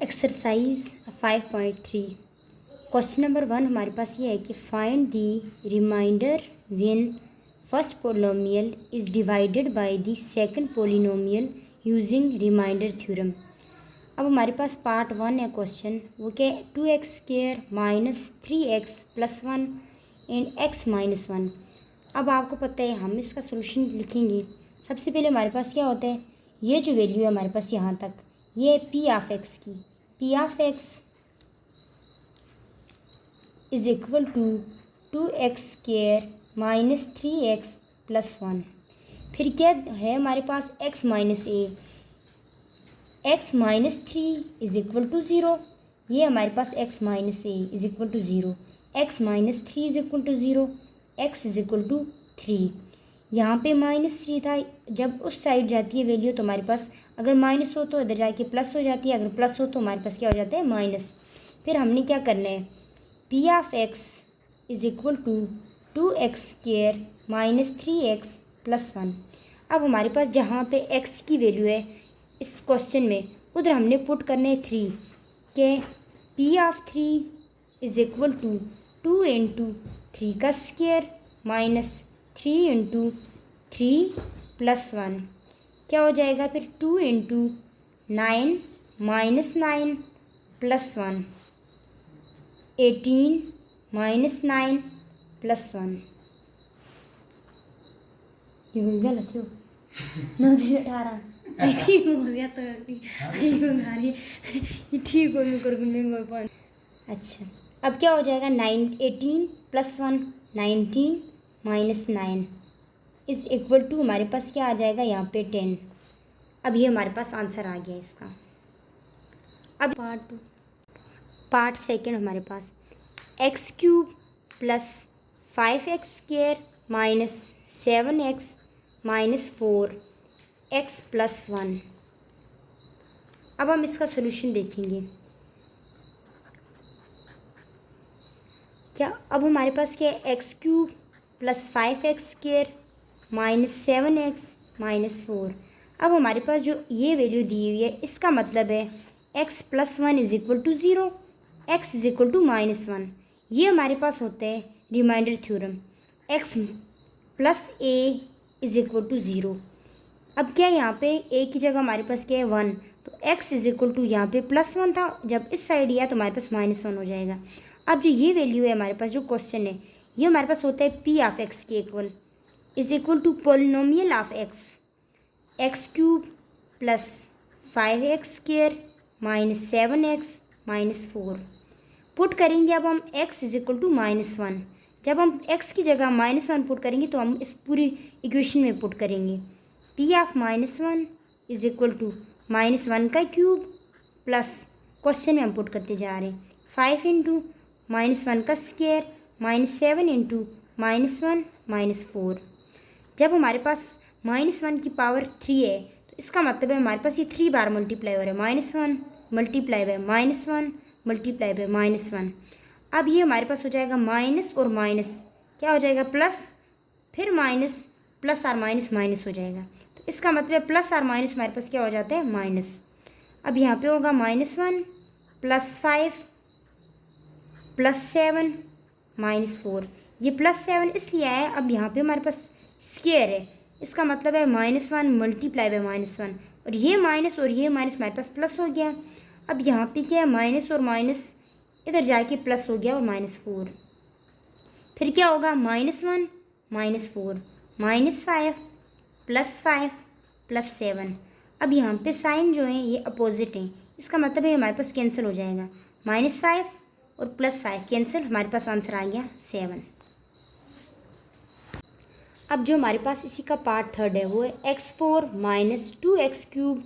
Exercise 5.3 question number 1 हमारे पास ये है कि find the remainder when first polynomial is divided by the second polynomial using remainder theorem. अब हमारे पास पार्ट 1 है क्वेश्चन, वो क्या है 2x² minus 3x plus 1 and x minus 1। अब आपको पता है हम इसका सोल्यूशन लिखेंगे। सबसे पहले हमारे पास क्या होता है, ये जो वैल्यू है हमारे पास यहाँ तक, ये है पी ऑफ एक्स की। P of x is equal to 2x² minus 3x plus 1। फिर क्या है हमारे पास x minus a, x minus 3 is equal to 0। ये हमारे पास x minus a is equal to 0, x minus 3 is equal to 0, x is equal to 3। यहाँ पे -3 था, जब उस साइड जाती है वैल्यू तो हमारे पास अगर माइनस हो तो इधर जाके प्लस हो जाती है, अगर प्लस हो तो हमारे पास क्या हो जाता है माइनस। फिर हमने क्या करना है, p of x is equal to 2x² minus 3x plus 1। अब हमारे पास जहाँ पे x की वैल्यू है इस क्वेश्चन में, उधर हमने पुट करने 3 के p of 3 is equal to 2 into 3 का स्क्वायर माइनस 3 इंटू 3 प्लस 1 क्या हो जाएगा, फिर 2 into 9 minus 9 plus 1, 18 minus 9 plus 1। ये गलत हो 9 3 18 ठीक हो गया तो ये ठीक हो मैं। अच्छा अब क्या हो जाएगा 18 plus 1 19 minus 9 is equal to हमारे पास क्या आ जाएगा यहाँ पे 10। अब ये हमारे पास आंसर आ गया इसका। अब पार्ट सेकंड हमारे पास x³ plus 5x² minus 7x minus 4x plus 1। अब हम इसका सोल्यूशन देखेंगे। क्या अब हमारे पास क्या है, x³ plus 5x² minus 7x minus 4। अब हमारे पास जो ये वैल्यू दी हुई है इसका मतलब है x plus 1 is equal to 0, x is equal to minus 1। ये हमारे पास होता है remainder theorem, x plus a is equal to 0। अब क्या यहाँ पे a की जगह हमारे पास क्या है 1, तो x इज इक्वल टू यहाँ पे प्लस 1 था, जब इस साइड गया तो हमारे पास माइनस 1 हो जाएगा। अब जो ये वैल्यू है हमारे पास जो क्वेश्चन है, ये हमारे पास होता है p ऑफ x के equal is equal to polynomial of x³ plus 5x² minus 7x minus 4 put करेंगे। अब हम x इज इक्वल टू -1, जब हम x की जगह -1 पुट करेंगे तो हम इस पूरी इक्वेशन में पुट करेंगे p of -1 is equal to -1 का क्यूब प्लस क्वेश्चन में हम पुट करते जा रहे हैं 5 इंटू -1 का स्क्वायर माइनस 7 इंटू -1 माइनस 4। जब हमारे पास -1 की पावर 3 है तो इसका मतलब है हमारे पास ये 3 बार मल्टीप्लाई हो रहा है, -1 मल्टीप्लाई बाय -1 मल्टीप्लाई बाय -1। अब ये हमारे पास हो जाएगा माइनस और माइनस क्या हो जाएगा प्लस, फिर माइनस, प्लस और माइनस माइनस हो जाएगा, तो इसका मतलब प्लस और माइनस हमारे पास क्या हो जाता है माइनस। अब यहाँ पे होगा -1 प्लस 5 प्लस 7 माइनस 4। ये प्लस 7 इसलिए आया, अब यहाँ पे हमारे पास स्क्वायर है, इसका मतलब है -1 मल्टीप्लाई बाय -1, और ये माइनस हमारे पास प्लस हो गया। अब यहाँ पे क्या है माइनस और माइनस इधर जाके प्लस हो गया और -4। फिर क्या होगा -1 -4 -5 प्लस 5 प्लस 7। अब यहाँ पे साइन जो है ये अपोजिट हैं, इसका मतलब है हमारे पास कैंसिल हो जाएगा, -5 और +5 कैंसिल, हमारे पास आंसर आ गया 7। अब जो हमारे पास इसी का पार्ट थर्ड है वो है x4 minus 2x³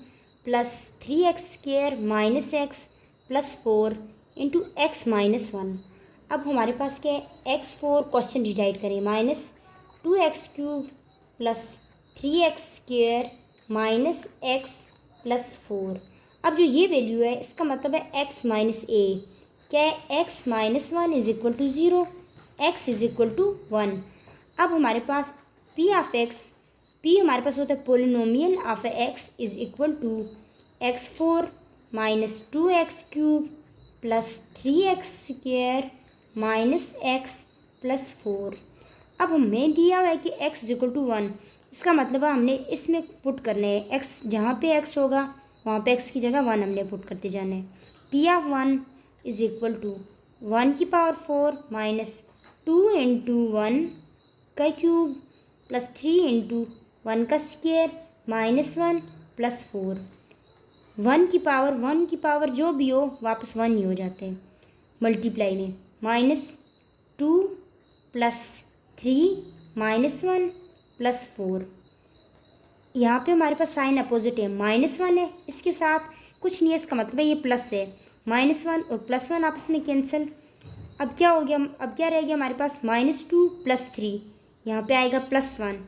plus 3x² minus x plus 4 into x minus 1। अब हमारे पास क्या है x4 क्वेश्चन डिवाइड करें -2x³ plus 3x² minus x plus 4। अब जो ये वैल्यू है इसका मतलब है x माइनस a, क्या है x minus 1 is equal to 0, x is equal to 1। अब हमारे पास p ऑफ x, p हमारे पास होता है polynomial of x is equal to x4 minus 2x³ plus 3x² minus x plus 4। अब हमें दिया हुआ है कि x इक्वल टू 1, इसका मतलब है हमने इसमें पुट करने हैं x, जहाँ पे x होगा वहाँ पे x की जगह 1 हमने पुट करते जाना है। p of 1 is equal to 1 की पावर 4 माइनस 2 इंटू 1 का क्यूब प्लस 3 इंटू 1 का स्क्वायर माइनस 1 प्लस 4। 1 की पावर जो भी हो वापस 1 ही हो जाते हैं मल्टीप्लाई में। Minus 2 plus 3 minus 1 plus 4। यहाँ पे हमारे पास साइन अपोजिट है, -1 है, इसके साथ कुछ नहीं है, इसका मतलब है ये प्लस है। -1 और +1 आपस में कैंसिल। अब क्या हो गया, अब क्या रह गया हमारे पास -2 प्लस 3, यहाँ पे आएगा +1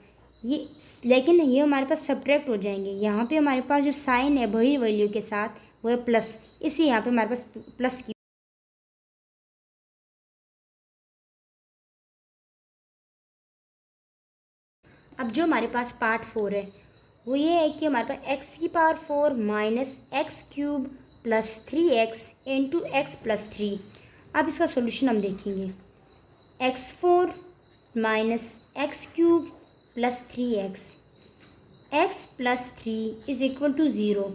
ये, लेकिन ये हमारे पास सब्ट्रैक्ट हो जाएंगे। यहाँ पे हमारे पास जो साइन है बड़ी वैल्यू के साथ वो है प्लस, इसलिए यहाँ पे हमारे पास प्लस की। अब जो हमारे पास पार्ट 4 है वो ये है कि हमारे पास x की power 4 minus x³ plus 3x into x plus 3। अब इसका सोल्यूशन हम देखेंगे। x4 minus x³ plus 3x, x plus 3 is equal to 0,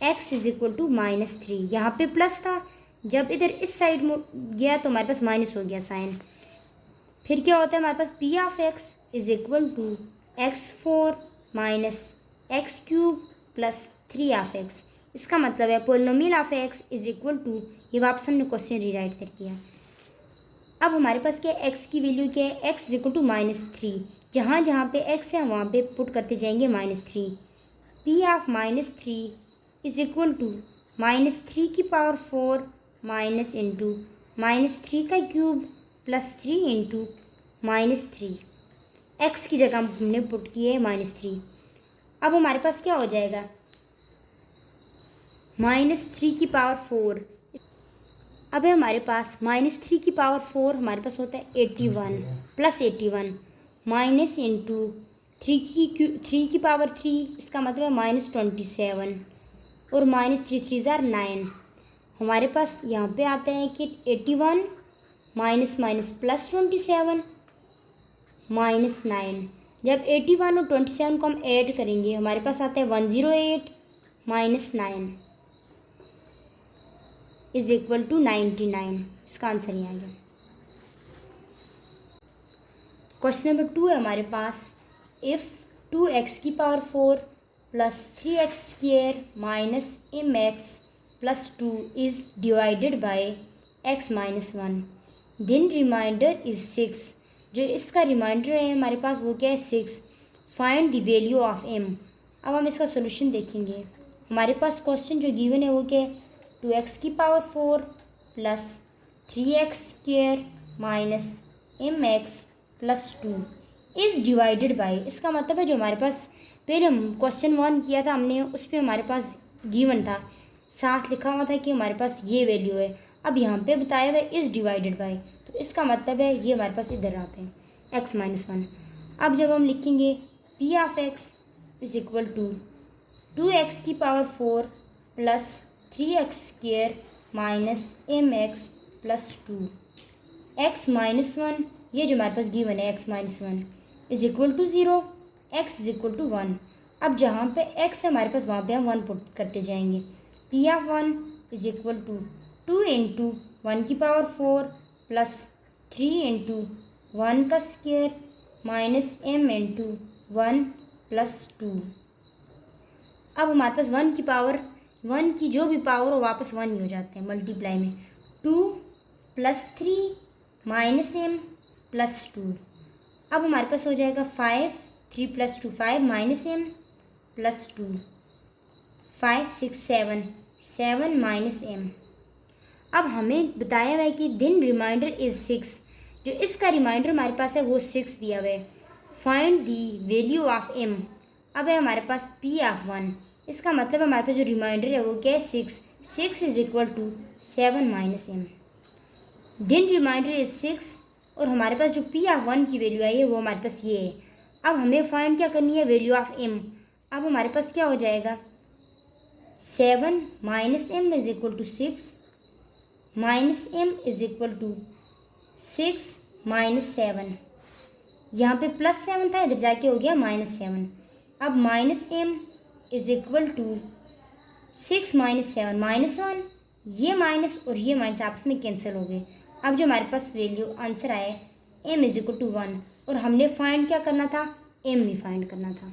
x is equal to -3। यहाँ पे प्लस था, जब इधर इस साइड गया तो हमारे पास माइनस हो गया साइन। फिर क्या होता है हमारे पास p of x is equal to x4 minus x³ plus 3 of x। इसका मतलब है polynomial of x is equal to, ये वापस हमने क्वेश्चन रीराइट कर किया। अब हमारे पास क्या है, x की वैल्यू क्या है, x इज इक्वल टू -3, जहाँ जहाँ पे x है वहाँ पे पुट करते जाएंगे -3। p of -3 is equal to -3 की पावर 4 माइनस इंटू -3 का क्यूब प्लस 3 इंटू -3। x की जगह हमने पुट किए -3। अब हमारे पास क्या हो जाएगा, -3 की पावर 4। अब है हमारे पास -3 की पावर 4 हमारे पास होता है 81 प्लस 81 माइनस इंटू 3 की पावर 3, इसका मतलब है -27 और -3 3 ज़ार 9। हमारे पास यहाँ पे आता है कि 81 माइनस माइनस प्लस 27 -9। जब 81 और 27 को हम ऐड करेंगे हमारे पास आता है 108 माइनस 9 इज इक्वल टू 99। इसका आंसर ये आ गया। क्वेश्चन नंबर 2 है हमारे पास, इफ़ 2x की power 4 plus 3x² minus mx plus 2 is divided by x minus 1 then remainder is 6। जो इसका रिमाइंडर है हमारे पास वो क्या है, 6। Find the value of m। अब हम इसका सोल्यूशन देखेंगे। हमारे पास क्वेश्चन जो गिवन है वो क्या है, 2x की power 4 plus 3x² minus mx plus 2 is divided bye. इसका मतलब है जो हमारे पास पहले हम क्वेश्चन 1 किया था हमने, उस पर हमारे पास गिवन था, साथ लिखा हुआ था कि हमारे पास ये वैल्यू है। अब यहाँ पे बताया हुआ है इज़ डिवाइडेड बाय, तो इसका मतलब है ये हमारे पास इधर आते हैं x माइनस 1। अब जब हम लिखेंगे p of x is equal to 2x की power 4 plus 3x² minus mx plus 2 x minus 1, ये जो हमारे पास गिवन है x minus 1 is equal to 0, x is equal to 1। अब जहाँ पे x है हमारे पास वहाँ पे हम 1 पुट करते जाएंगे। p of 1 is equal to 2 into 1 की पावर 4 प्लस 3 इंटू 1 का square minus m into 1 plus 2। अब हमारे पास 1 की पावर, 1 की जो भी पावर हो वापस 1 ही हो जाते हैं मल्टीप्लाई में। 2 प्लस 3 माइनस m प्लस 2। अब हमारे पास हो जाएगा 5, 3 plus 2 5 minus m plus 2, 5 6 7 7 minus m। अब हमें बताया हुआ है कि दिन रिमाइंडर इज़ 6, जो इसका रिमाइंडर हमारे पास है वो 6 दिया हुआ है। Find the value of m। अब है हमारे पास p ऑफ 1, इसका मतलब हमारे पास जो रिमाइंडर है वो क्या है, 6 is equal to 7 minus m। Then remainder is 6 और हमारे पास जो p ऑफ 1 की वैल्यू आई है वो हमारे पास ये है। अब हमें फाइंड क्या करनी है, वैल्यू ऑफ m। अब हमारे पास क्या हो जाएगा, 7 minus m is equal to 6 minus m is equal to 6 minus 7, यहाँ पे +7 था, इधर जाके हो गया -7। अब minus m is equal to 6 minus 7 -1, ये माइनस और ये माइनस आपस में कैंसिल हो गए। अब जो हमारे पास वैल्यू आंसर आए m इज इक्वल टू 1, और हमने फाइंड क्या करना था, m भी फाइंड करना था।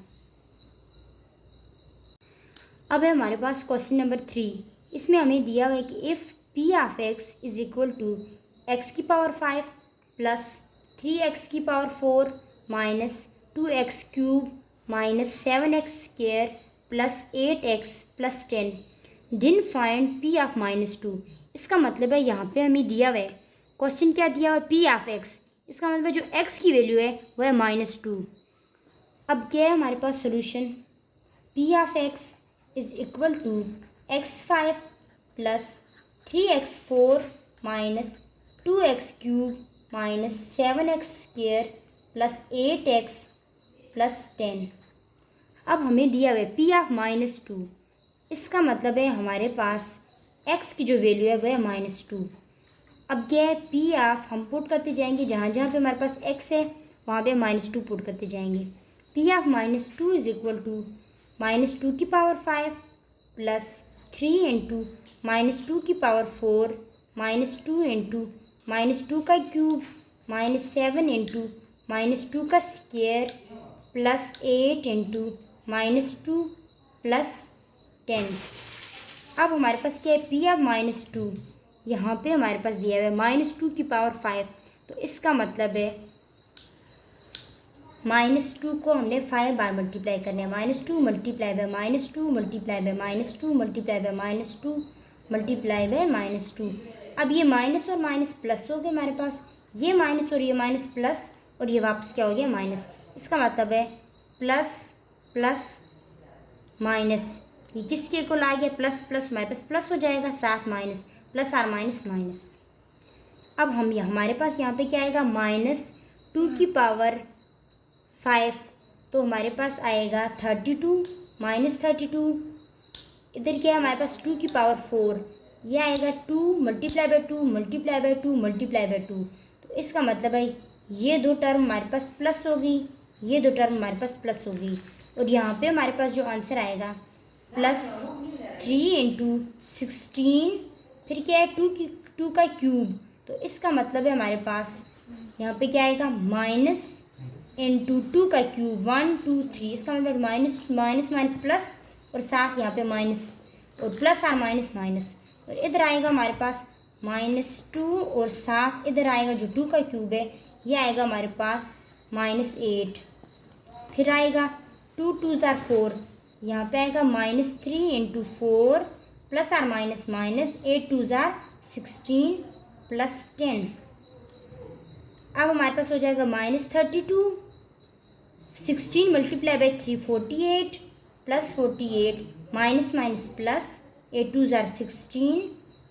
अब है हमारे पास क्वेश्चन नंबर 3, इसमें हमें दिया हुआ है कि if p of x is equal to x की पावर 5 प्लस 3x की power 4 minus 2x cube minus 7x square plus 8x plus 10, then find p of -2। इसका मतलब है यहाँ पे हमें दिया हुआ है, क्वेश्चन क्या दिया हुआ है, p ऑफ x, इसका मतलब है जो x की वैल्यू है वो है -2। अब क्या है हमारे पास solution, p of x is equal to x5 plus 3x4 minus 2x cube minus 7x square plus 8x plus 10। अब हमें दिया हुआ है p ऑफ -2, इसका मतलब है हमारे पास x की जो वैल्यू है वह है -2। अब क्या है, p ऑफ हम पुट करते जाएंगे, जहाँ जहाँ पे हमारे पास x है वहाँ पे -2 पुट करते जाएंगे। p of -2 is equal to -2 की पावर 5 प्लस 3 इंटू -2 की पावर 4 -2 इंटू -2 का क्यूब -7 इंटू -2 का स्क्वायर प्लस 8 इंटू -2 प्लस 10। अब हमारे पास क्या है, p ऑफ -2, यहाँ पे हमारे पास दिया हुआ है -2 की पावर 5, तो इसका मतलब है -2 को हमने 5 बार मल्टीप्लाई करना है, -2 multiply by -2 multiply by -2 multiply by -2 multiply by -2। अब ये माइनस और माइनस प्लस हो गए हमारे पास, ये माइनस और ये माइनस प्लस, और ये वापस क्या हो गया, माइनस। इसका मतलब है प्लस प्लस माइनस, ये किसके को ला गया, प्लस प्लस हमारे पास प्लस हो जाएगा, साथ माइनस, प्लस और माइनस माइनस। अब हम हमारे पास यहाँ पे क्या आएगा, -2 की पावर 5, तो हमारे पास आएगा 32 -32, इधर क्या है हमारे पास 2 की पावर 4, ये आएगा 2 multiply by 2 multiply by 2 multiply by 2। तो इसका मतलब है ये दो टर्म हमारे पास प्लस हो गई, ये दो टर्म हमारे पास प्लस हो गई, और यहाँ पे हमारे पास जो आंसर आएगा +3 इंटू 16, फिर क्या है 2 का क्यूब, तो इसका मतलब है हमारे पास यहाँ पे क्या आएगा माइनस इंटू 2 का क्यूब 1 2 3, इसका मतलब माइनस माइनस माइनस प्लस, और साथ यहाँ पे माइनस और प्लस और माइनस माइनस, और इधर आएगा हमारे पास -2, और साथ इधर आएगा जो 2 का क्यूब है ये आएगा हमारे पास -8, फिर आएगा 2 2 ज़ार 4, यहाँ पे आएगा -3 इंटू 4 प्लस और माइनस माइनस 8 2 ज़ार 16 प्लस 10। अब हमारे पास हो जाएगा -32, 16 multiply by 3 48 plus 48 minus minus plus 8 2 ज़ार 16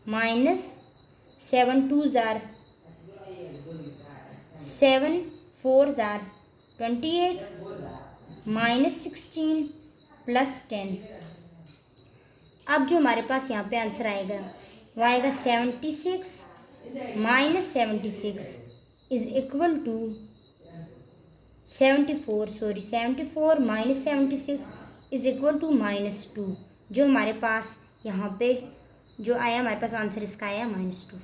माइनस 7 2 ज़ार 7 4 ज़ार 28 -16 प्लस 10। अब जो हमारे पास यहाँ पे आंसर आएगा वो आएगा 76 -76 is equal to 74 -76 is equal to -2, जो हमारे पास यहाँ पे जो आया हमारे पास आंसर इसका आया -2।